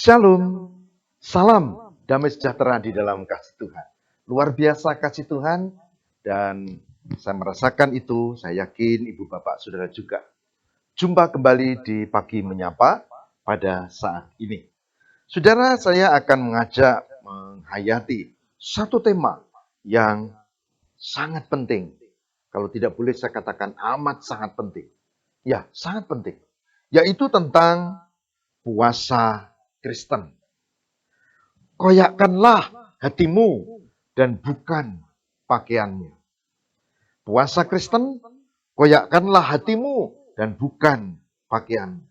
Shalom, salam damai sejahtera di dalam kasih Tuhan. Luar biasa kasih Tuhan, dan saya merasakan itu, saya yakin Ibu Bapak Saudara juga. Jumpa kembali di Pagi Menyapa pada saat ini. Saudara, saya akan mengajak menghayati satu tema yang sangat penting. Kalau tidak boleh saya katakan amat sangat penting. Ya, sangat penting. Yaitu tentang puasa Kristen. Koyakkanlah hatimu dan bukan pakaianmu. Puasa Kristen, koyakkanlah hatimu dan bukan pakaianmu.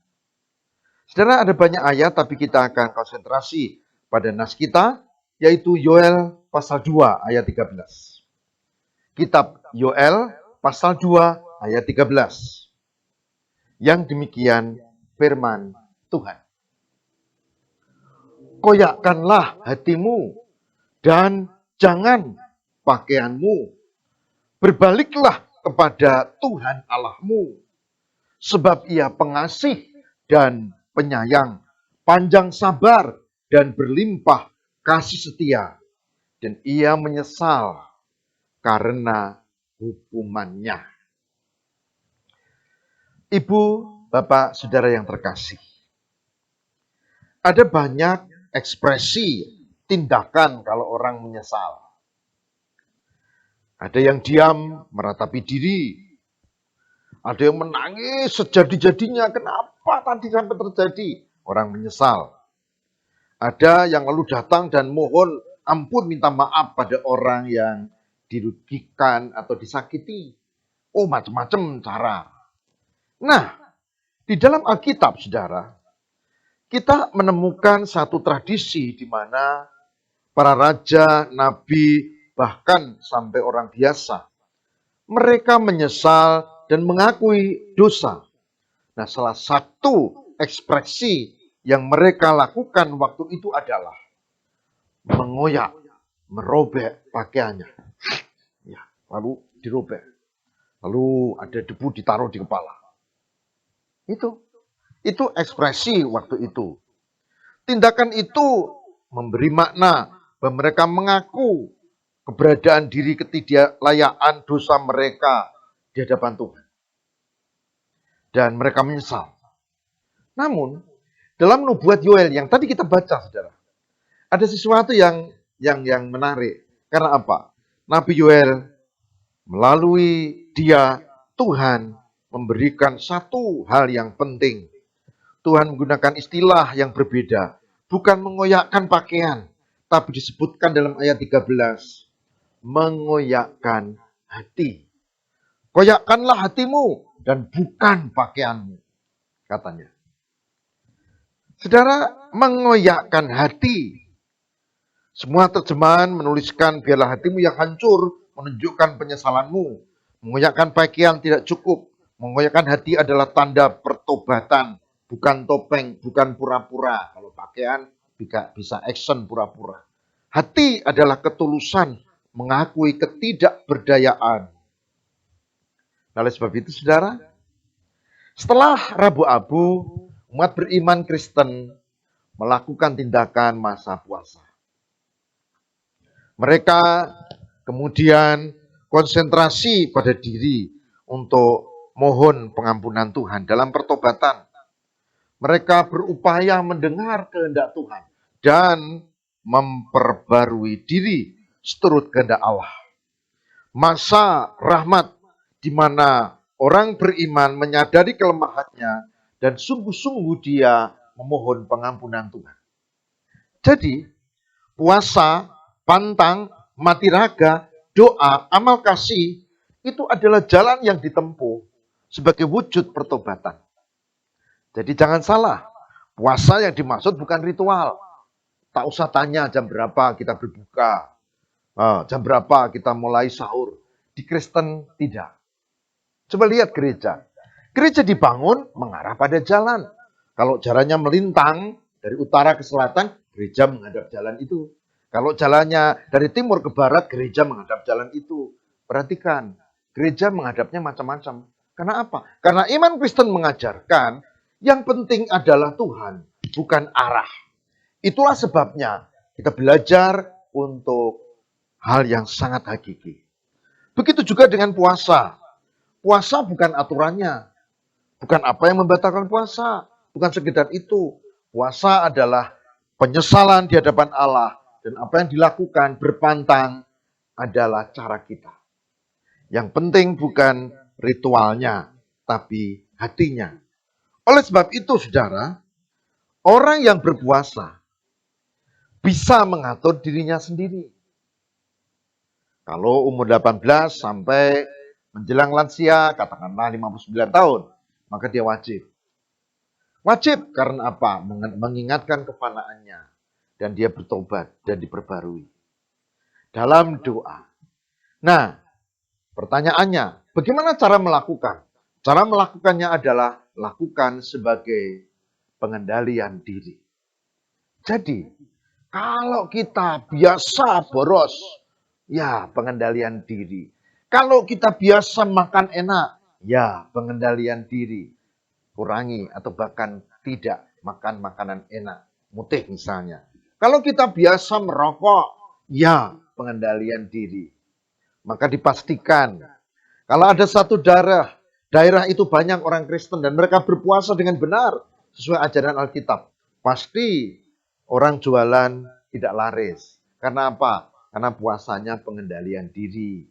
Saudara, ada banyak ayat, tapi kita akan konsentrasi pada nas kita, yaitu Yoel pasal 2 ayat 13. Kitab Yoel pasal 2 ayat 13. Yang demikian firman Tuhan. Koyakkanlah hatimu dan jangan pakaianmu. Berbaliklah kepada Tuhan Allahmu, sebab Ia pengasih dan penyayang, panjang sabar dan berlimpah kasih setia, dan Ia menyesal karena hukumannya. Ibu, Bapak, Saudara yang terkasih, ada banyak ekspresi tindakan kalau orang menyesal. Ada yang diam meratapi diri. Ada yang menangis sejadi-jadinya. Kenapa tadi sampai terjadi? Orang menyesal. Ada yang lalu datang dan mohon ampun, minta maaf pada orang yang dirugikan atau disakiti. Oh, macam-macam cara. Nah, di dalam Alkitab, saudara, kita menemukan satu tradisi di mana para raja, nabi, bahkan sampai orang biasa, mereka menyesal dan mengakui dosa. Nah, salah satu ekspresi yang mereka lakukan waktu itu adalah mengoyak, merobek pakaiannya. Ya, lalu dirobek. Lalu ada debu ditaruh di kepala. Itu ekspresi waktu itu. Tindakan itu memberi makna bahwa mereka mengaku keberadaan diri ketidaklayaan dosa mereka di hadapan Tuhan. Dan mereka menyesal. Namun, dalam nubuat Yoel yang tadi kita baca, saudara, ada sesuatu yang menarik. Karena apa? Nabi Yoel, melalui dia, Tuhan memberikan satu hal yang penting. Tuhan menggunakan istilah yang berbeda. Bukan mengoyakkan pakaian, tapi disebutkan dalam ayat 13. Mengoyakkan hati. Koyakkanlah hatimu dan bukan pakaianmu, katanya. Saudara, mengoyakkan hati. Semua terjemahan menuliskan biarlah hatimu yang hancur menunjukkan penyesalanmu. Mengoyakkan pakaian tidak cukup. Mengoyakkan hati adalah tanda pertobatan. Bukan topeng, bukan pura-pura. Kalau pakaian bisa action pura-pura. Hati adalah ketulusan, mengakui ketidakberdayaan. Oleh sebab itu, saudara, setelah Rabu Abu, umat beriman Kristen melakukan tindakan masa puasa. Mereka kemudian konsentrasi pada diri untuk mohon pengampunan Tuhan dalam pertobatan. Mereka berupaya mendengar kehendak Tuhan dan memperbarui diri seturut kehendak Allah. Masa rahmat di mana orang beriman menyadari kelemahannya dan sungguh-sungguh dia memohon pengampunan Tuhan. Jadi, puasa, pantang, mati raga, doa, amal kasih, itu adalah jalan yang ditempuh sebagai wujud pertobatan. Jadi jangan salah, puasa yang dimaksud bukan ritual. Tak usah tanya jam berapa kita berbuka, jam berapa kita mulai sahur. Di Kristen tidak. Coba lihat gereja. Gereja dibangun mengarah pada jalan. Kalau jalannya melintang dari utara ke selatan, gereja menghadap jalan itu. Kalau jalannya dari timur ke barat, gereja menghadap jalan itu. Perhatikan, gereja menghadapnya macam-macam. Karena apa? Karena iman Kristen mengajarkan yang penting adalah Tuhan, bukan arah. Itulah sebabnya kita belajar untuk hal yang sangat hakiki. Begitu juga dengan puasa. Puasa bukan aturannya, bukan apa yang membatalkan puasa, bukan sekedar itu. Puasa adalah penyesalan di hadapan Allah, dan apa yang dilakukan berpantang adalah cara kita. Yang penting bukan ritualnya, tapi hatinya. Oleh sebab itu, saudara, orang yang berpuasa bisa mengatur dirinya sendiri. Kalau umur 18 sampai menjelang lansia, katakanlah 59 tahun, maka dia wajib. Wajib karena apa? Mengingatkan kefanaannya. Dan dia bertobat dan diperbarui. Dalam doa. Nah, pertanyaannya, bagaimana cara melakukan? Cara melakukannya adalah lakukan sebagai pengendalian diri. Jadi, kalau kita biasa boros, ya pengendalian diri. Kalau kita biasa makan enak, ya pengendalian diri. Kurangi atau bahkan tidak makan makanan enak, mutih misalnya. Kalau kita biasa merokok, ya pengendalian diri. Maka dipastikan, kalau ada satu daerah itu banyak orang Kristen dan mereka berpuasa dengan benar sesuai ajaran Alkitab, pasti orang jualan tidak laris. Karena apa? Karena puasanya pengendalian diri.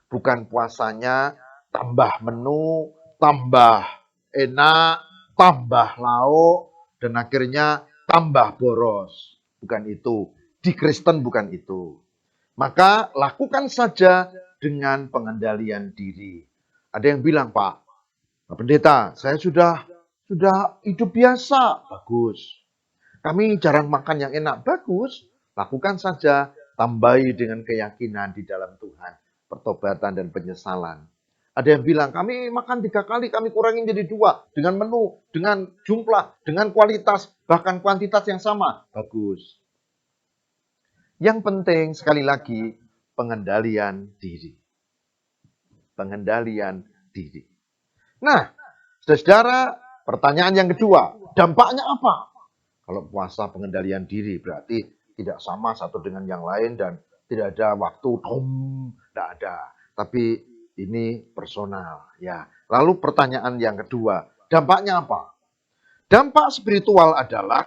Bukan puasanya tambah menu, tambah enak, tambah lauk, dan akhirnya tambah boros. Bukan itu. Di Kristen bukan itu. Maka lakukan saja dengan pengendalian diri. Ada yang bilang, Pak Pendeta, saya sudah hidup biasa. Bagus. Kami jarang makan yang enak. Bagus. Lakukan saja. Tambahi dengan keyakinan di dalam Tuhan. Pertobatan dan penyesalan. Ada yang bilang, kami makan 3 kali, kami kurangin jadi 2. Dengan menu, dengan jumlah, dengan kualitas, bahkan kuantitas yang sama. Bagus. Yang penting, sekali lagi, pengendalian diri. Pengendalian diri. Nah, saudara, pertanyaan yang kedua, dampaknya apa? Kalau puasa pengendalian diri, berarti tidak sama satu dengan yang lain dan tidak ada waktu, tidak ada. Tapi ini personal, ya. Lalu pertanyaan yang kedua, dampaknya apa? Dampak spiritual adalah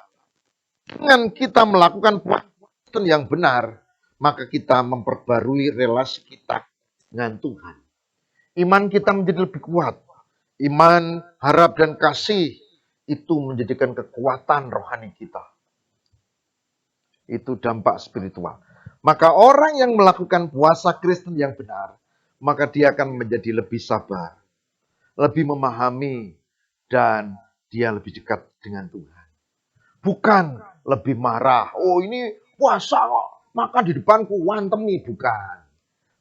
dengan kita melakukan puasa yang benar, maka kita memperbarui relasi kita dengan Tuhan. Iman kita menjadi lebih kuat. Iman, harap, dan kasih itu menjadikan kekuatan rohani kita. Itu dampak spiritual. Maka orang yang melakukan puasa Kristen yang benar, maka dia akan menjadi lebih sabar, lebih memahami, dan dia lebih dekat dengan Tuhan. Bukan lebih marah. Oh, ini puasa kok, makan di depanku, wantemi. Bukan.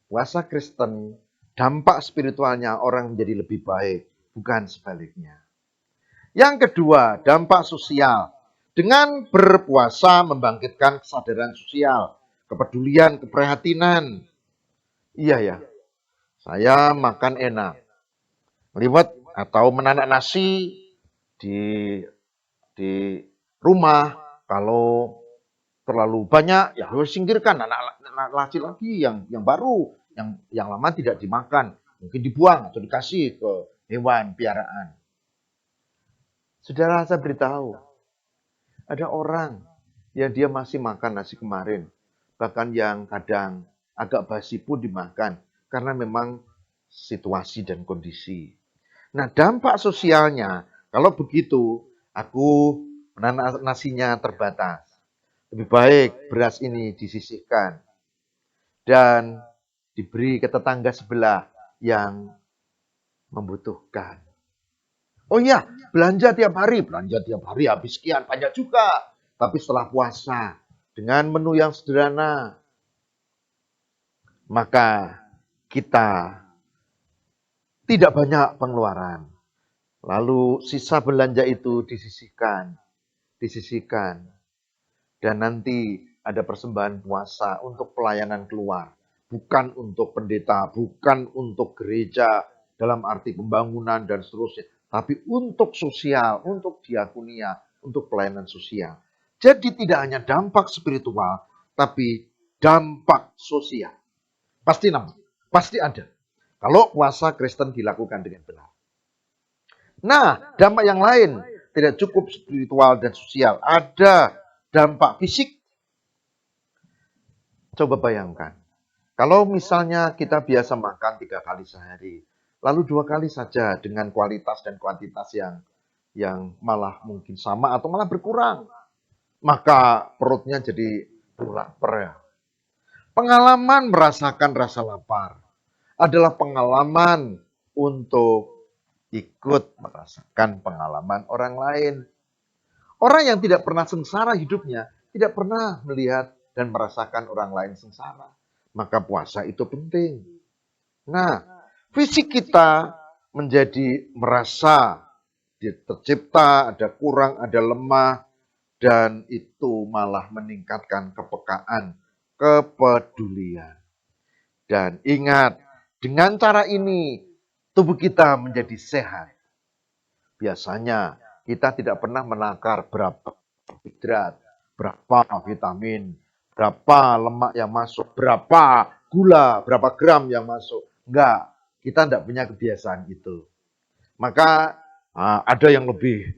Puasa Kristen, dampak spiritualnya orang menjadi lebih baik, bukan sebaliknya. Yang kedua, dampak sosial. Dengan berpuasa membangkitkan kesadaran sosial, kepedulian, keprihatinan. Iya ya, saya makan enak. Liwet atau menanak nasi di rumah, kalau terlalu banyak, ya harus singkirkan. Anak laki-laki yang baru, yang lama tidak dimakan. Mungkin dibuang atau dikasih ke hewan piaraan. Saudara, saya beritahu, ada orang yang dia masih makan nasi kemarin. Bahkan yang kadang agak basi pun dimakan. Karena memang situasi dan kondisi. Nah, dampak sosialnya, kalau begitu, aku menanak nasinya terbatas. Lebih baik beras ini disisihkan dan diberi ke tetangga sebelah yang membutuhkan. Oh iya, belanja tiap hari habis sekian banyak juga. Tapi setelah puasa dengan menu yang sederhana, maka kita tidak banyak pengeluaran. Lalu sisa belanja itu disisihkan. Dan nanti ada persembahan puasa untuk pelayanan keluar. Bukan untuk pendeta, bukan untuk gereja dalam arti pembangunan dan seterusnya. Tapi untuk sosial, untuk diakonia, untuk pelayanan sosial. Jadi tidak hanya dampak spiritual, tapi dampak sosial. Pasti nampak, pasti ada. Kalau puasa Kristen dilakukan dengan benar. Nah, dampak yang lain tidak cukup spiritual dan sosial. Ada dampak fisik. Coba bayangkan. Kalau misalnya kita biasa makan 3 kali sehari, lalu 2 kali saja dengan kualitas dan kuantitas yang malah mungkin sama atau malah berkurang, maka perutnya jadi lapar ya. Pengalaman merasakan rasa lapar adalah pengalaman untuk ikut merasakan pengalaman orang lain. Orang yang tidak pernah sengsara hidupnya tidak pernah melihat dan merasakan orang lain sengsara. Maka puasa itu penting. Nah, fisik kita menjadi merasa tercipta, ada kurang, ada lemah, dan itu malah meningkatkan kepekaan, kepedulian. Dan ingat, dengan cara ini tubuh kita menjadi sehat. Biasanya kita tidak pernah menakar berapa hidrat, berapa vitamin, berapa lemak yang masuk, berapa gula, berapa gram yang masuk. Enggak, kita tidak punya kebiasaan itu. Maka ada yang lebih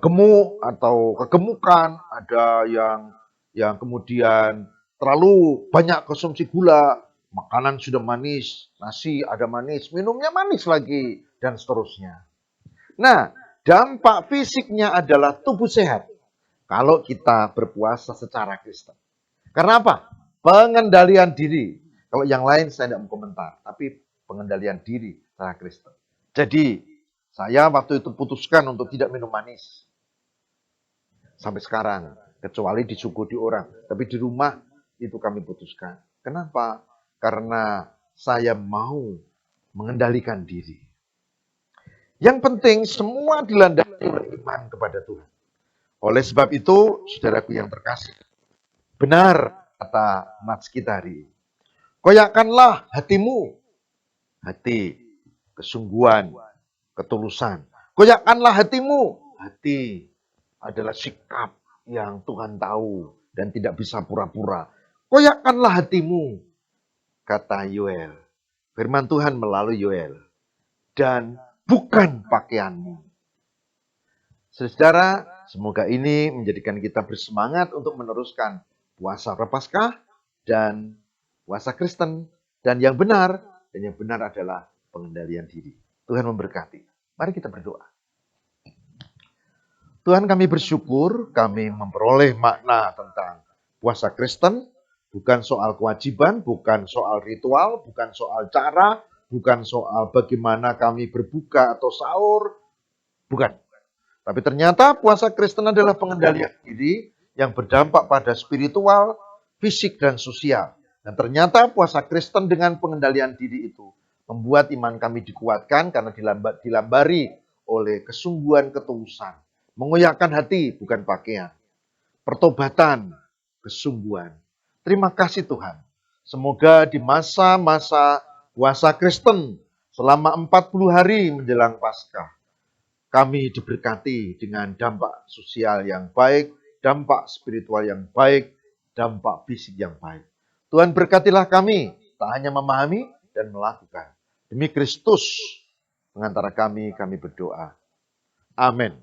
gemuk atau kegemukan, ada yang kemudian terlalu banyak konsumsi gula, makanan sudah manis, nasi ada manis, minumnya manis lagi, dan seterusnya. Nah, dampak fisiknya adalah tubuh sehat kalau kita berpuasa secara Kristen. Karena apa? Pengendalian diri. Kalau yang lain saya tidak mau komentar, tapi pengendalian diri secara Kristen. Jadi, saya waktu itu putuskan untuk tidak minum manis. Sampai sekarang, kecuali disuguhi orang. Tapi di rumah itu kami putuskan. Kenapa? Karena saya mau mengendalikan diri. Yang penting semua dilandasi oleh iman kepada Tuhan. Oleh sebab itu, saudaraku yang terkasih, benar kata nats kita hari ini. Koyakkanlah hatimu, hati kesungguhan, ketulusan. Koyakkanlah hatimu, hati adalah sikap yang Tuhan tahu dan tidak bisa pura-pura. Koyakkanlah hatimu, kata Yoel. Firman Tuhan melalui Yoel. Dan bukan pakaianmu. Saudara, semoga ini menjadikan kita bersemangat untuk meneruskan puasa Prapaskah dan puasa Kristen. Dan yang benar adalah pengendalian diri. Tuhan memberkati. Mari kita berdoa. Tuhan, kami bersyukur kami memperoleh makna tentang puasa Kristen. Bukan soal kewajiban, bukan soal ritual, bukan soal cara, bukan soal bagaimana kami berbuka atau sahur. Bukan. Tapi ternyata puasa Kristen adalah pengendalian diri yang berdampak pada spiritual, fisik, dan sosial. Dan ternyata puasa Kristen dengan pengendalian diri itu membuat iman kami dikuatkan karena dilambari oleh kesungguhan ketulusan. Mengoyakkan hati, bukan pakaian. Pertobatan, kesungguhan. Terima kasih Tuhan. Semoga di masa-masa puasa Kristen selama 40 hari menjelang Paskah, kami diberkati dengan dampak sosial yang baik, dampak spiritual yang baik, dampak fisik yang baik. Tuhan berkatilah kami, tak hanya memahami dan melakukan. Demi Kristus, pengantara kami berdoa. Amin.